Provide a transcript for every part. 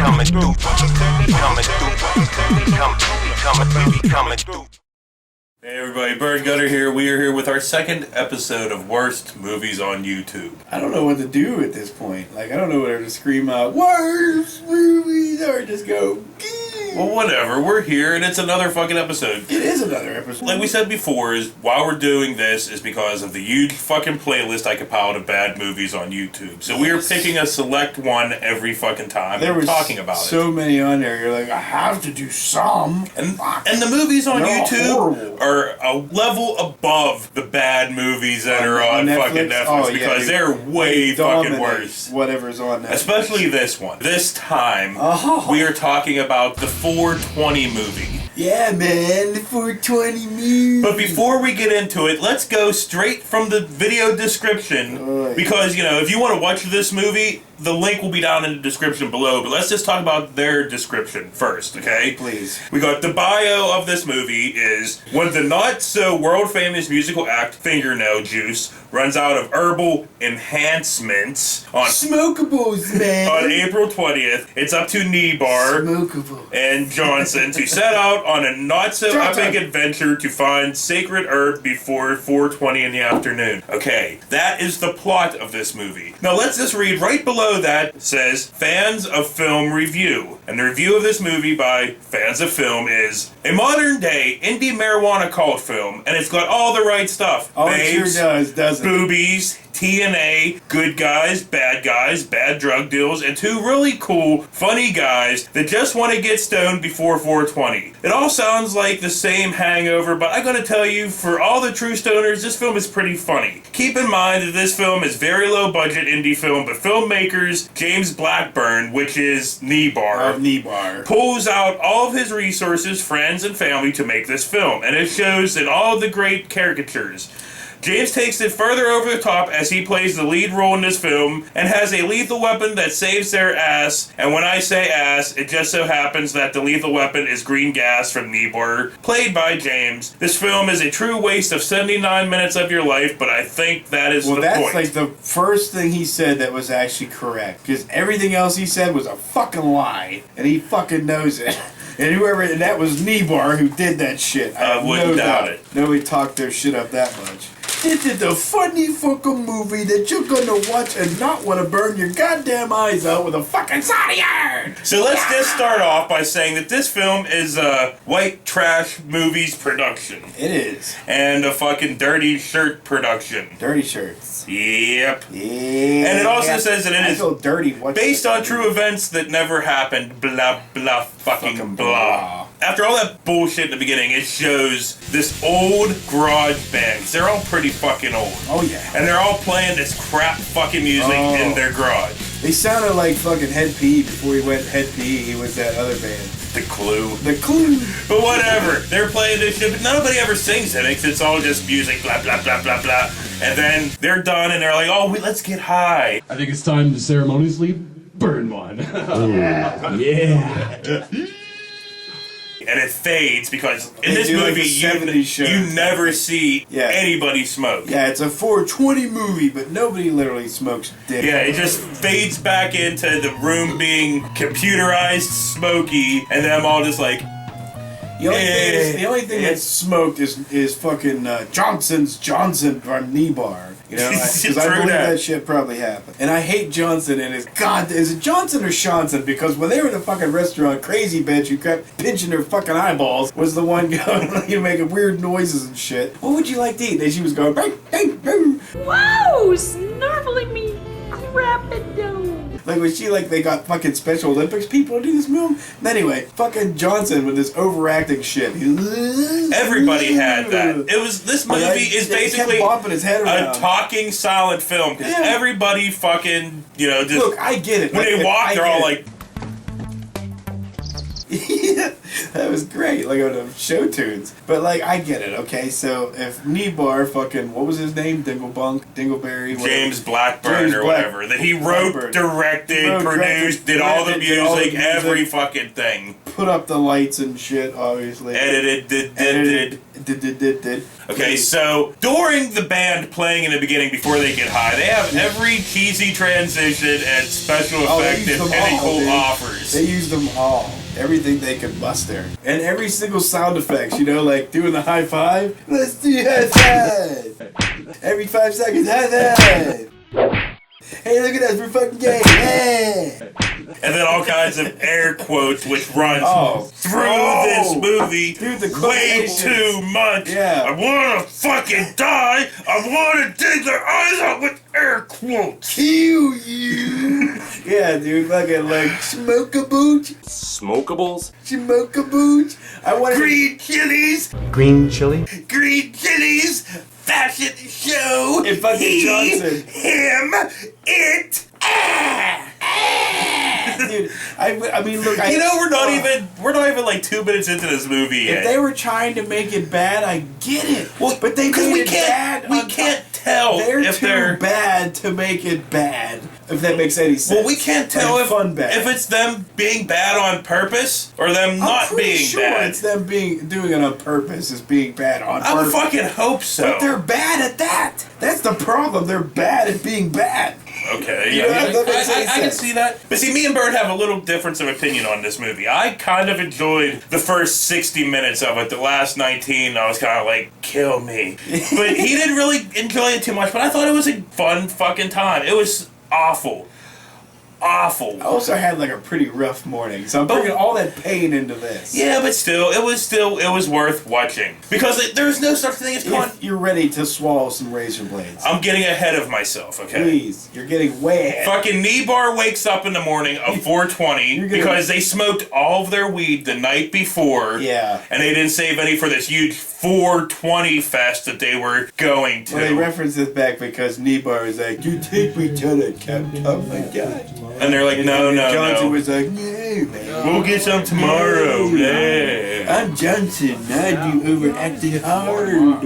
coming through. We be coming through. Hey everybody, Bird Gutter here. We are here with our second episode of Worst Movies on YouTube. I don't know what to do at this point. Like, I don't know whether to scream out, worst movies, or just go, Well, whatever. We're here, and it's another fucking episode. It is another episode. Like we said before, is why we're doing this is because of the huge fucking playlist I compiled of bad movies on YouTube. So we are picking a select one every fucking time and talking about it. So many on there. You're like, I have to do some. And the movies on They're YouTube are a level above the bad movies that are on fucking Netflix because they're way fucking worse. Whatever's on Netflix. Especially this one. This time, we are talking about the 420 movie. Yeah, man, the 420 movie. But before we get into it, let's go straight from the video description. Because, you know, if you want to watch this movie, the link will be down in the description below. But let's just talk about their description first, okay? Please. We got the bio of this movie is, when the not-so-world-famous musical act Fingernail Juice runs out of herbal enhancements on Smokables, man. on April 20th, it's up to Nebar and Johnson to set out on a not-so-epic adventure to find sacred herb before 4:20 in the afternoon. Okay, that is the plot of this movie. Now let's just read right below that. It says, Fans of Film Review. And the review of this movie by Fans of Film is a modern-day indie marijuana cult film, and it's got all the right stuff. Oh, Babes, it sure does, doesn't it? Boobies, TNA, good guys, bad drug deals, and two really cool, funny guys that just want to get stoned before 420. It all sounds like the same hangover, but I gotta tell you, for all the true stoners, this film is pretty funny. Keep in mind that this film is very low budget indie film, but filmmakers James Blackburn, which is Nebar, pulls out all of his resources, friends, and family to make this film, and it shows in all of the great caricatures. James takes it further over the top as he plays the lead role in this film and has a lethal weapon that saves their ass. And when I say ass, it just so happens that the lethal weapon is green gas from Nebar, played by James. This film is a true waste of 79 minutes of your life, but I think that is the point. Well, that's like the first thing he said that was actually correct. Because everything else he said was a fucking lie. And he fucking knows it. And that was Nebar who did that shit. I wouldn't doubt it. Nobody talked their shit up that much. This is the funny fucking movie that you're gonna watch and not want to burn your goddamn eyes out with a fucking soda iron. So let's just start off by saying that this film is a white trash movies production. It is. And a fucking dirty shirt production. Dirty shirts. Yep. Yeah. And it also says that it is feel dirty. based on true events that never happened. Blah, blah, fucking blah. After all that bullshit in the beginning, it shows this old garage band. They're all pretty fucking old. Oh, yeah. And they're all playing this crap fucking music in their garage. They sounded like fucking Head P before he went Head P. He was that other band. The Clue. The Clue. But whatever. They're playing this shit, but nobody ever sings it because it's all just music, blah, blah, blah, blah, blah. And then they're done and they're like, let's get high. I think it's time to ceremoniously burn one. Yeah. And it fades because in this movie you never see anybody smoke. Yeah, it's a 420 movie, but nobody literally smokes dick. Yeah, it just fades back into the room being computerized, smoky, and them all just like. The only thing that's smoked is fucking Johnson from Nebar. You know, because I believe that shit probably happened. And I hate Johnson and his is it Johnson or Shanson? Because when they were in the fucking restaurant, crazy bitch who kept pinching her fucking eyeballs was the one going making weird noises and shit. What would you like to eat? And she was going, bang, bang, bang. Whoa, snarfling me, crap-a-doo. Like, was she like, they got fucking Special Olympics people to do this film? Anyway, fucking Johnson with this overacting shit. Everybody had that. This movie is basically a talking silent film. Because everybody fucking, just... Look, I get it. When they walk, they're all like... That was great, like on the show tunes. But like, I get it. Okay, so if Nebar fucking what was his name, Dingleberry, James Blackburn or whatever, that he wrote, directed, produced, did all the music, every fucking thing. Put up the lights and shit, obviously. Edited, did. Okay, so during the band playing in the beginning before they get high, they have every cheesy transition and special effect and pinnacle offers. They use them all. Everything they could muster. And every single sound effects, you know, like doing the high five. Let's do high five! Every 5 seconds, high five! Hey, look at us, we're fucking gay! Hey! And then all kinds of air quotes which runs through this movie way too much. Yeah. I wanna fucking die! I wanna dig their eyes out with air quotes! Kill you! Yeah, dude, fucking like smoke-a-booch. Smokables? Smoke-a-booch. I want Green chilies! Green chili? Green chilies! Fashion show! And fucking Johnson. Him! It! Dude, I mean, look, you know, we're not even like 2 minutes into this movie yet. If they were trying to make it bad, I get it. Well, but they made it bad. We can't tell if they're bad to make it bad. If that makes any sense. Well, we can't tell if it's them being bad on purpose or them not being sure bad. It's them doing it on purpose, is being bad on purpose. I would fucking hope so. But they're bad at that. That's the problem. They're bad at being bad. Okay, You know, I can see that. But see, me and Bird have a little difference of opinion on this movie. I kind of enjoyed the first 60 minutes of it. The last 19, I was kind of like, kill me. But he didn't really enjoy it too much, but I thought it was a fun fucking time. It was awful. Awful. I also had like a pretty rough morning, so I'm bringing all that pain into this. Yeah, but it was worth watching because there's no such thing as if you're ready to swallow some razor blades. I'm getting ahead of myself. Okay, please, you're getting way ahead. Fucking Nebar wakes up in the morning of 420 because they smoked all of their weed the night before. Yeah, and they didn't save any for this huge 420 fest that they were going to. Well, they reference this back because Nebar is like, "You take me to the Captain." Oh my god. And they're like, no. Johnson was like, no, man. We'll get some tomorrow. Yeah. I'm Johnson. I do overacting hard.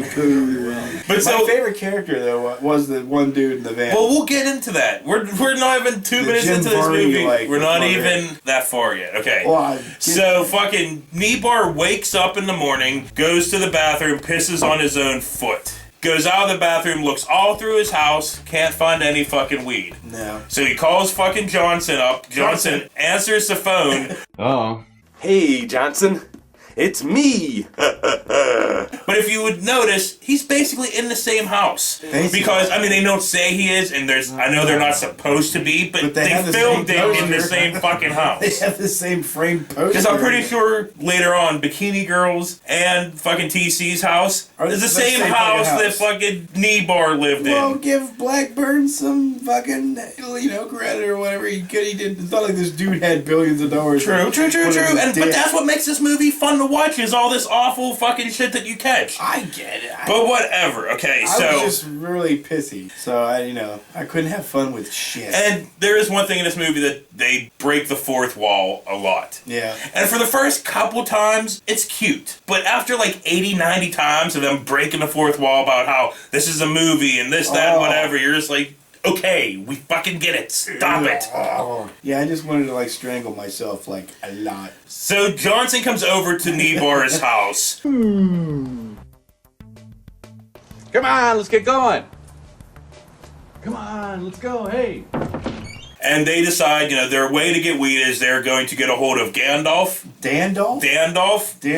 But my favorite character, though, was the one dude in the van. Well, we'll get into that. We're not even 2 minutes Jim into this Varney, movie. like, we're not even that far yet. Okay. Well, so fucking Nebar wakes up in the morning, goes to the bathroom, pisses on his own foot. Goes out of the bathroom, looks all through his house, can't find any fucking weed. No. So he calls fucking Johnson up. Johnson answers the phone. Oh. Hey, Johnson. It's me! But if you would notice, he's basically in the same house. Basically. Because, I mean, they don't say he is, and I know they're not supposed to be, but they filmed it in the same fucking house. They have the same frame poster. Because I'm pretty sure later on, Bikini Girls and fucking TC's house is the same house that fucking Nebar lived in. Well, give Blackburn some fucking, credit or whatever he could. He did. It's not like this dude had billions of dollars. True. But that's what makes this movie fun to watch, is all this awful fucking shit that you catch. I get it. But whatever. Okay, so I was just really pissy. So I couldn't have fun with shit. And there is one thing in this movie that they break the fourth wall a lot. Yeah. And for the first couple times, it's cute. But after like 80, 90 times of them breaking the fourth wall about how this is a movie and this, that, whatever, you're just like, okay, we fucking get it. Stop it. Yeah, I just wanted to strangle myself a lot. So Johnson comes over to Nebar's house. Come on, let's get going. Come on, let's go, hey. And they decide, their way to get weed is they're going to get a hold of Gandalf. Dandolf?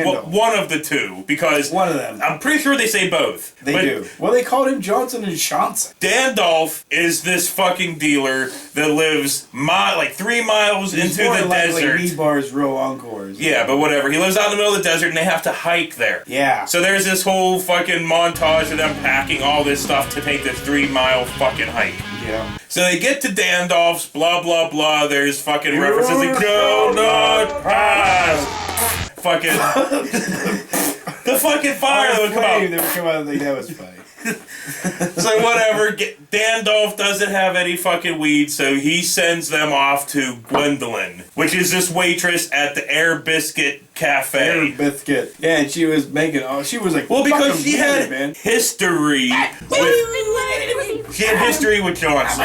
Well, one of the two, because one of them. I'm pretty sure they say both. They do. Well, they called him Johnson and Johnson. Dandolf is this fucking dealer that lives 3 miles into the desert. Like Nebar's real encores. Yeah, but whatever. He lives out in the middle of the desert, and they have to hike there. Yeah. So there's this whole fucking montage of them packing all this stuff to take this 3-mile fucking hike. Yeah. So they get to Dandolf's, blah, blah, blah. There's fucking references like, do not pass. Fucking... the fucking fire that would come out. They would come out and think that was funny. So whatever, Dandolf doesn't have any fucking weed, so he sends them off to Gwendolyn, which is this waitress at the Air Biscuit cafe. Biscuit. Yeah, and she was making. Oh, she was like. Well, because fucking she weird, had man. history. She had history with Johnson.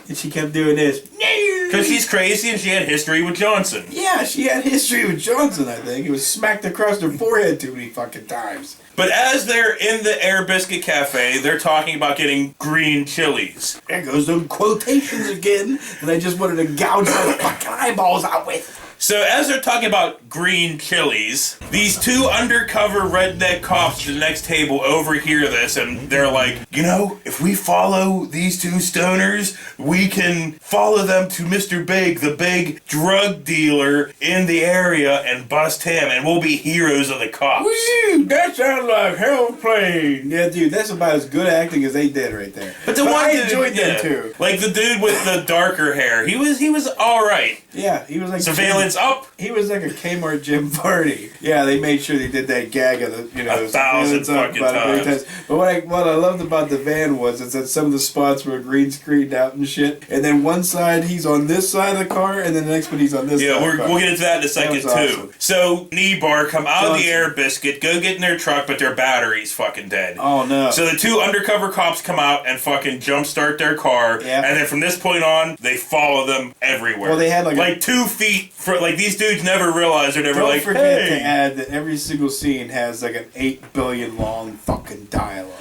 And she kept doing this. Because she's crazy and she had history with Johnson. Yeah, she had history with Johnson, I think. It was smacked across her forehead too many fucking times. But as they're in the Air Biscuit Cafe, they're talking about getting green chilies. There goes them quotations again. And I just wanted to gouge my fucking eyeballs out with. So as they're talking about green chilies, these two undercover redneck cops at the next table overhear this, and they're like, you know, if we follow these two stoners, we can follow them to Mr. Big, the big drug dealer in the area, and bust him, and we'll be heroes of the cops. Woo, that sounds like hell playing. Yeah, dude, that's about as good acting as they did right there. But the one I dude, enjoyed yeah, them too. like the dude with the darker hair, he was all right. Yeah, he was like Surveillance up. He was like a Kmart Jim Varney. Yeah, they made sure they did that gag of the 1,000 fucking times. But what I loved about the van was that some of the spots were green screened out and shit. And then one side he's on this side of the car, and then the next one he's on this side. Yeah, of the car. we'll get into that in a second too. Awesome. So Kneebar come out of Johnson. the Air Biscuit, go get in their truck, but their battery's fucking dead. Oh no! So the two undercover cops come out and fucking jumpstart their car, Yeah. and then from this point on, they follow them everywhere. Well, they had like 2 feet. These dudes never realized they're never Don't like, forget hey. to add that every single scene has like an 8 billion long fucking dialogue.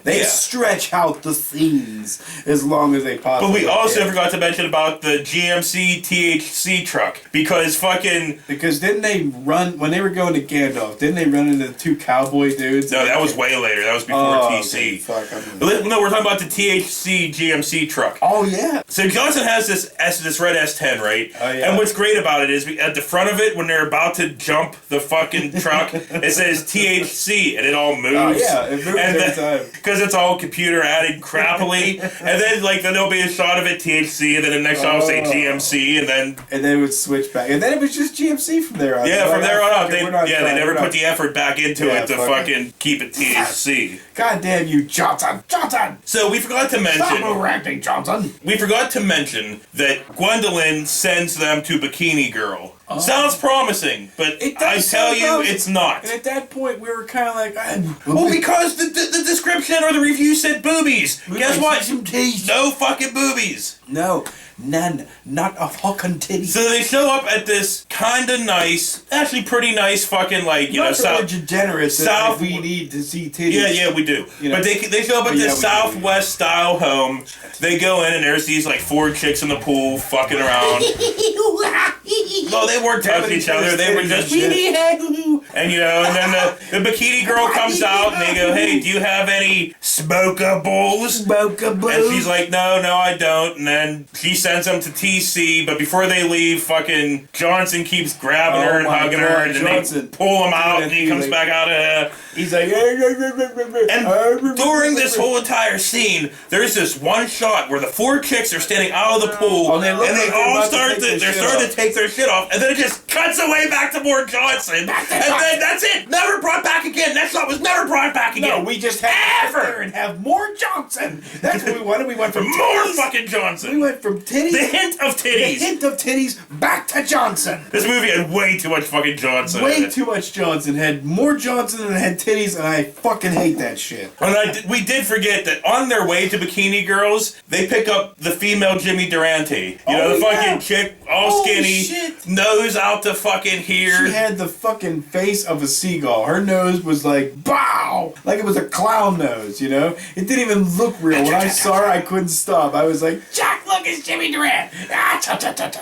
They Yeah. stretch out the scenes as long as they possibly But we also can. forgot to mention about the GMC THC truck because Because didn't they run when they were going to Gandalf? Didn't they run into the two cowboy dudes? no, that was way later. That was before TC. Okay, fuck, No, we're talking about the THC GMC truck. oh yeah. So Johnson has this red S10, right? Oh, yeah. And what's great about it is at the front of it, when they're about to jump the fucking truck, it says THC, and it all moves. Oh yeah, it moves every time. Because it's all computer added crappily, and then there'll be a shot of it THC, and then the next shot will say GMC, and then it would switch back, and then it was just GMC from there on. from there on out, they they never put the effort back into it to fucking keep it THC. God damn you, Johnson! So we forgot to mention. Stop overacting, Johnson! We forgot to mention that Gwendolyn sends them to Bikini Girl. Sounds promising, but It I does tell sound you, promising. it's not. And at that point, we were kind of like, Well, because the description or the review said boobies. Guess what? Some teeth. No fucking boobies. No, none, not a fucking titty. So they show up at this kind of nice, actually pretty nice fucking South degenerates South- that we need to see titties. Yeah, we do. You know. But they show up at Yeah, this we do. Southwest style home. They go in and there's these 4 chicks in the pool fucking around. Well, they weren't touching each other. They were just and and then the Bikini Girl comes out and they go, "Hey, do you have any smokables?" And she's like, no, I don't. And then she sends them to TC, but before they leave, fucking Johnson keeps grabbing her and my hugging God, her, and then Johnson. they pull him out, and he He's comes like- back out of her. He's like, And during this whole entire scene, there's this one shot where the 4 chicks are standing out of the pool, Oh, they look and they like they're all about to start take to, their they're shit starting off. to take their shit off, and then it just cuts away back to more Johnson, and then that's it. Never brought back again. That shot was never brought back again. no, we just had to sit Ever. there and have more Johnson. That's what we wanted. We went from More titties. fucking We Johnson. went from titties. The hint of The titties. hint of titties back to Johnson. This movie had way too much fucking Johnson in Way it. too much Johnson. Had more Johnson than it had titties, and I fucking hate that shit. And we did forget that on their way to Bikini Girls, they pick up the female Jimmy Durante. You know, Oh, the fucking yeah. chick, all Holy skinny, shit. nose out to fucking here. She had the fucking face of a seagull. Her nose was like, bow! Like it was a clown nose, you know? It didn't even look real. When I saw her, I couldn't stop. I was like, Jack, look, it's Jimmy Durant!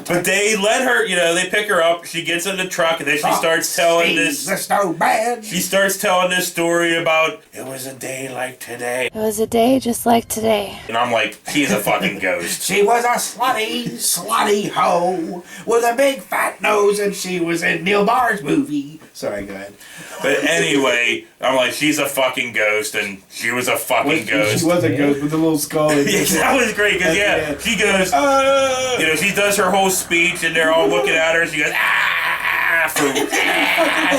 But they let her, they pick her up. She gets in the truck, and then she starts telling this. That's so bad. She starts telling this story about it was a day like today, It was a day just like today. and I'm like, she's a fucking ghost. She was a slutty hoe with a big fat nose, and she was in Neil Barr's movie. Sorry, go ahead. But anyway, I'm like, she's a fucking ghost, and she was a fucking ghost. She was a ghost with a little skull. Yeah, that was great because she goes, she does her whole speech, and they're all looking at her. And she goes,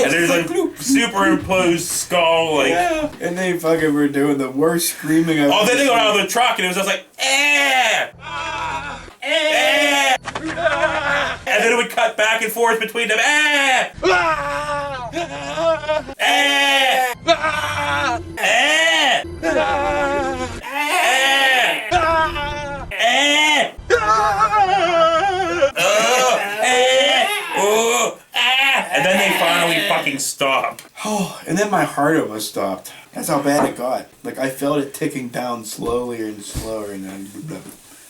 and there's a superimposed skull, like. Yeah. And they fucking were doing the worst screaming I've Oh, then they ever go out seen. of the truck, and it was just like, and then it would cut back and forth between them. And then they finally fucking stopped. Oh, and then my heart almost stopped. That's how bad it got. Like, I felt it ticking down slowly and slower, and then...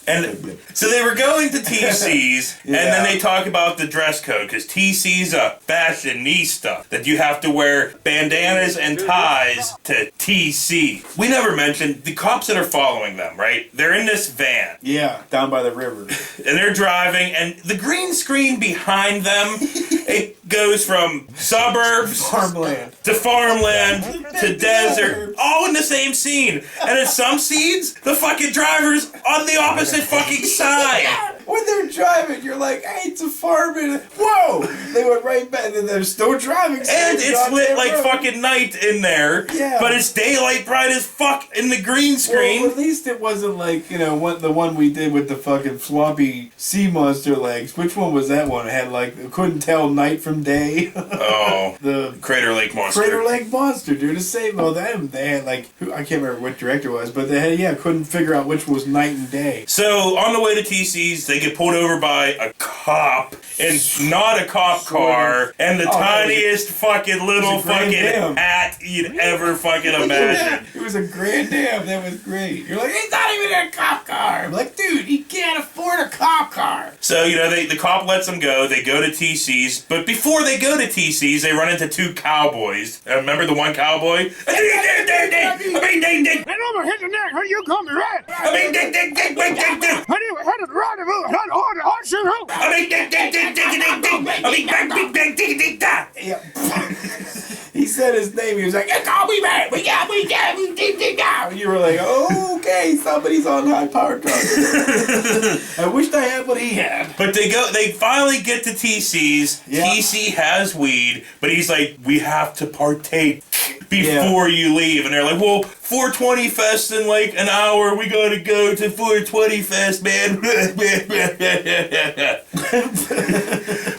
And so they were going to TC's, and then they talk about the dress code, because TC's a fashionista, that you have to wear bandanas and ties to TC. We never mentioned the cops that are following them, right? They're in this van. Yeah, down by the river. And they're driving, and the green screen behind them, it goes from suburbs to farmland to desert, all in the same scene. And in some scenes, the fucking driver's on the opposite fucking side. When they're driving, you're like, hey, it's a farm, and whoa! They went right back, and then they're still driving. And it's lit like fucking night in there, but it's daylight bright as fuck in the green screen. Well, at least it wasn't like, the one we did with the fucking floppy sea monster legs. Which one was that one? It had like, couldn't tell night from day. Oh, the Crater Lake Monster. Crater Lake Monster, dude. The same. Well, they had like, I can't remember what director it was, but they had, couldn't figure out which was night and day. So on the way to TC's, they get pulled over by a cop in not a cop car, and the tiniest fucking little fucking hat you'd ever fucking imagine. It was a Grand Dam. That was great. You're like, he's not even in a cop car. I'm like, dude, he can't afford a cop car. So, the cop lets them go. They go to TC's, but before they go to TC's, they run into two cowboys. Remember the one cowboy? You come right. He said his name. He was like, call me back. We got. You were like, okay, somebody's on high-powered drugs. I wished I had what he had. But they finally get to TC's. Yeah. TC has weed, but he's like, we have to partake before you leave. And they're like, well, 420 Fest in like an hour. We gotta go to 420 Fest, man.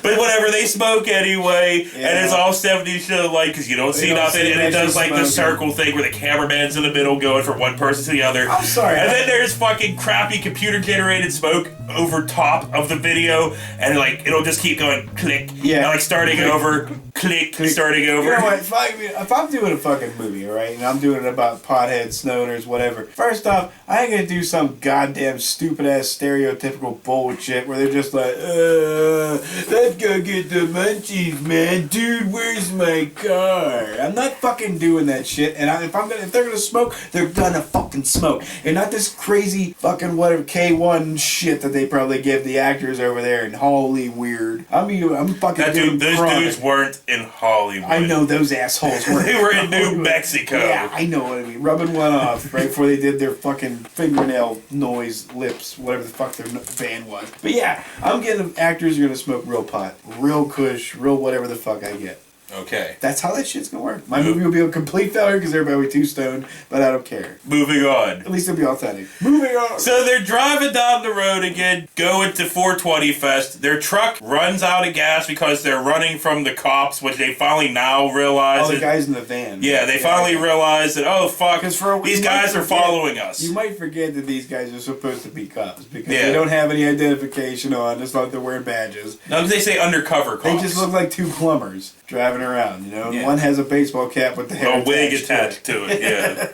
But whatever, they smoke anyway, and it's all 70s show like, because you don't see nothing, and it does like the circle thing where the cameraman's in the middle going from one person to the other. I'm sorry. And then there's fucking crappy computer generated smoke over top of the video, and like it'll just keep going click, and like starting over, click, starting over. You know what? If I'm doing a fucking movie, alright, and I'm doing it about potheads, stoners, whatever, first off, I ain't gonna do some goddamn stupid ass stereotypical bullshit where they're just like, let's go get the munchies, man. Dude, where's my car? I'm not fucking doing that shit. And if they're gonna smoke, they're gonna fucking smoke. And not this crazy fucking whatever K1 shit that they probably give the actors over there in Holly weird. I'm fucking those dudes weren't in Hollywood. I know those assholes weren't. They were in New Mexico. Yeah, I know what I mean. Rubbing one off right before they did their fucking fingernail noise, lips, whatever the fuck their band was. But yeah, I'm getting actors who are gonna smoke real pot, real kush, real whatever the fuck I get. Okay. That's how that shit's gonna work. My movie will be a complete failure because everybody will be too stoned, but I don't care. Moving on. At least it'll be authentic. Moving on. So they're driving down the road again, going to 420 Fest. Their truck runs out of gas because they're running from the cops, which they finally now realize. Oh, the guys in the van. Yeah, they finally realize that, oh, fuck, these guys are following us. You might forget that these guys are supposed to be cops because they don't have any identification on. It's like they're wearing badges. No, they say undercover cops. They just look like two plumbers driving around, One has a baseball cap with the hair wig attached to it, yeah.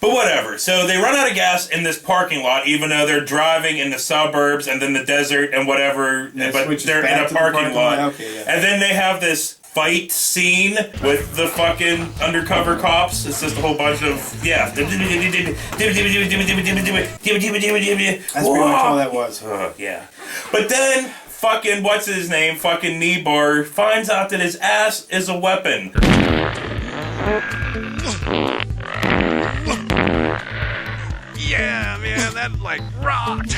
But whatever. So they run out of gas in this parking lot, even though they're driving in the suburbs and then the desert and whatever, but they're in a parking lot. Okay, yeah. And then they have this fight scene with the fucking undercover cops. It's just a whole bunch of, That's pretty much all that was. Yeah. But then fucking, what's his name? Fucking Kneebar finds out that his ass is a weapon. yeah, man, that like rocked.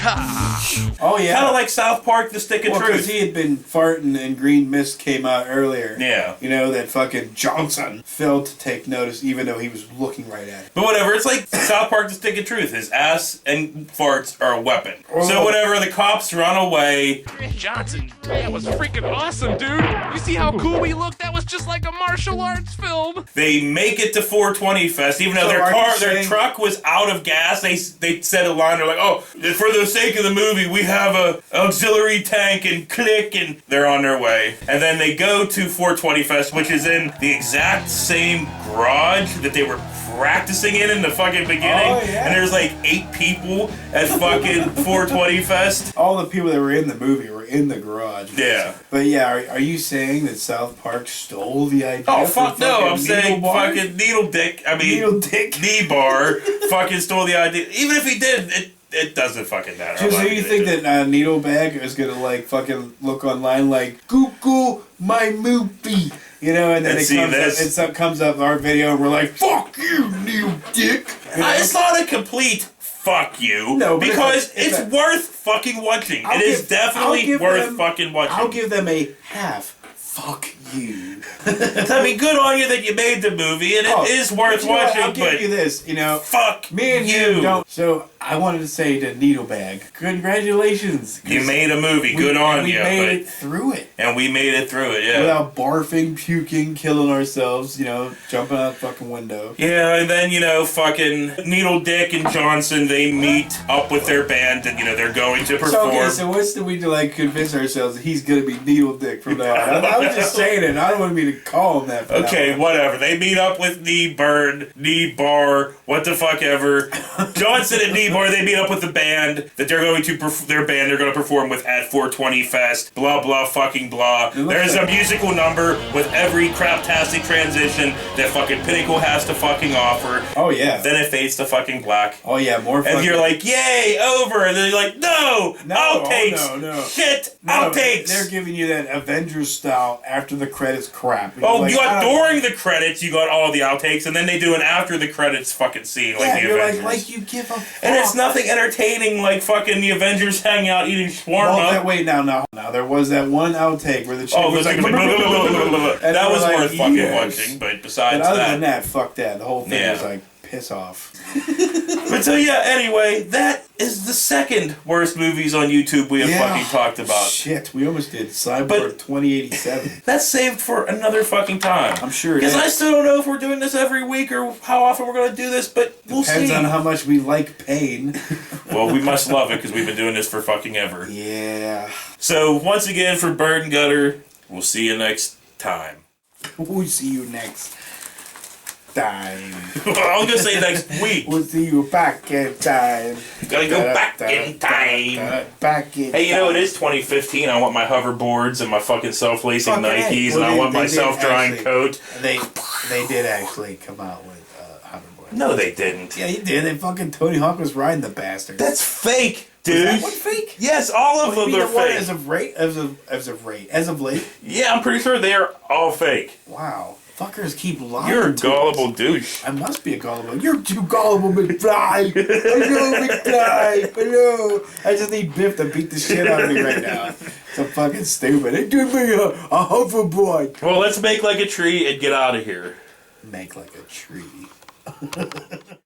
Oh yeah, kind of like South Park: The Stick of well, Truth. because he had been farting and green mist came out earlier. Yeah. You know, that fucking Johnson failed to take notice even though he was looking right at it. But whatever, it's like South Park: The Stick of Truth. His ass and farts are a weapon. So whenever the cops run away... Johnson, that was freaking awesome, dude. You see how cool we looked? That was just like a martial arts film. They make it to 420 Fest, even though their truck was out of gas. They said a line, they're like, oh, for the sake of the movie, we have a auxiliary tank and click, and they're on their way. And then they go to 420 Fest, which is in the exact same garage that they were practicing in the fucking beginning. Oh, yeah. And there's like 8 people at fucking 420 Fest. All the people that were in the movie were in the garage. Yeah. But yeah, are you saying that South Park stole the idea? Oh, fuck no, I'm saying Bar? fucking Needle Dick, Knee Bar fucking stole the idea. Even if he did, it doesn't fucking matter. So you think that Needle Bag is gonna like fucking look online like Google my movie, you know, and then it comes up our video and we're like, fuck you, Needle Dick. You know? It's not a complete fuck you, no, because it's worth fucking watching. It is definitely worth fucking watching. I'll give them a half. Fuck you. I mean, good on you that you made the movie, and it is worth watching. I'll give you this, you know. Fuck me and you don't. So I wanted to say to Needlebag, congratulations. You made a movie. Good on you. We made it through it. And we made it through it, yeah. Without barfing, puking, killing ourselves, you know, jumping out the fucking window. Yeah, and then, you know, fucking Needle Dick and Johnson, they meet up with their band, and, you know, they're going to perform. So what's the we to, like, convince ourselves that he's going to be Needle Dick from now on? I was just saying it. I don't want me to call him that. Okay, whatever. They meet up with Knee Bar, what the fuck ever. Johnson and Knee Bar, they meet up with the band that they're going to they're going to perform with at 420 Fest. Blah blah fucking blah. There's a musical number with every craptastic transition that fucking Pinnacle has to fucking offer. Oh yeah. Then it fades to fucking black. Oh yeah, more. And you're like, yay, over. And then you're like, no, outtakes. Oh, no. Shit, no, outtakes. They're giving you that Avengers style after the credits crap. Oh, like, you got during the credits, you got all the outtakes, and then they do an after the credits fucking scene like the Avengers. Like you give a fuck. And it's nothing entertaining like fucking the Avengers hang out eating shawarma. Wait, now, there was that one outtake where the chick was like, that was worth fucking watching, but besides other than that, fuck that. The whole thing was like, piss off. But so yeah, anyway, that is the second worst movies on YouTube we have fucking talked about. Shit, we almost did Cyborg 2087. That's saved for another fucking time. I'm sure it is. Because I still don't know if we're doing this every week or how often we're going to do this, but we'll see. Depends on how much we like pain. Well, we must love it because we've been doing this for fucking ever. Yeah. So once again, for Bird and Gutter, we'll see you next time. We'll see you next time. I was going to say next week. We'll see you back in time. Gotta go back in time. Back in Hey, you know, it is 2015. I want my hoverboards and my fucking self-lacing Nikes, and I want my self-drying coat. They did actually come out with hoverboards. No, they didn't. Yeah, he did. They fucking Tony Hawk was riding the bastard. That's fake, dude. Is that one fake? Yes, all of them are fake. As of late? Yeah, I'm pretty sure they are all fake. Wow. Fuckers keep lying. You're a gullible douche. I must be a gullible. You're too gullible, McFly. Hello, McFly. Hello. I just need Biff to beat the shit out of me right now. So fucking stupid. It give me a hoverboard. Well, let's make like a tree and get out of here. Make like a tree.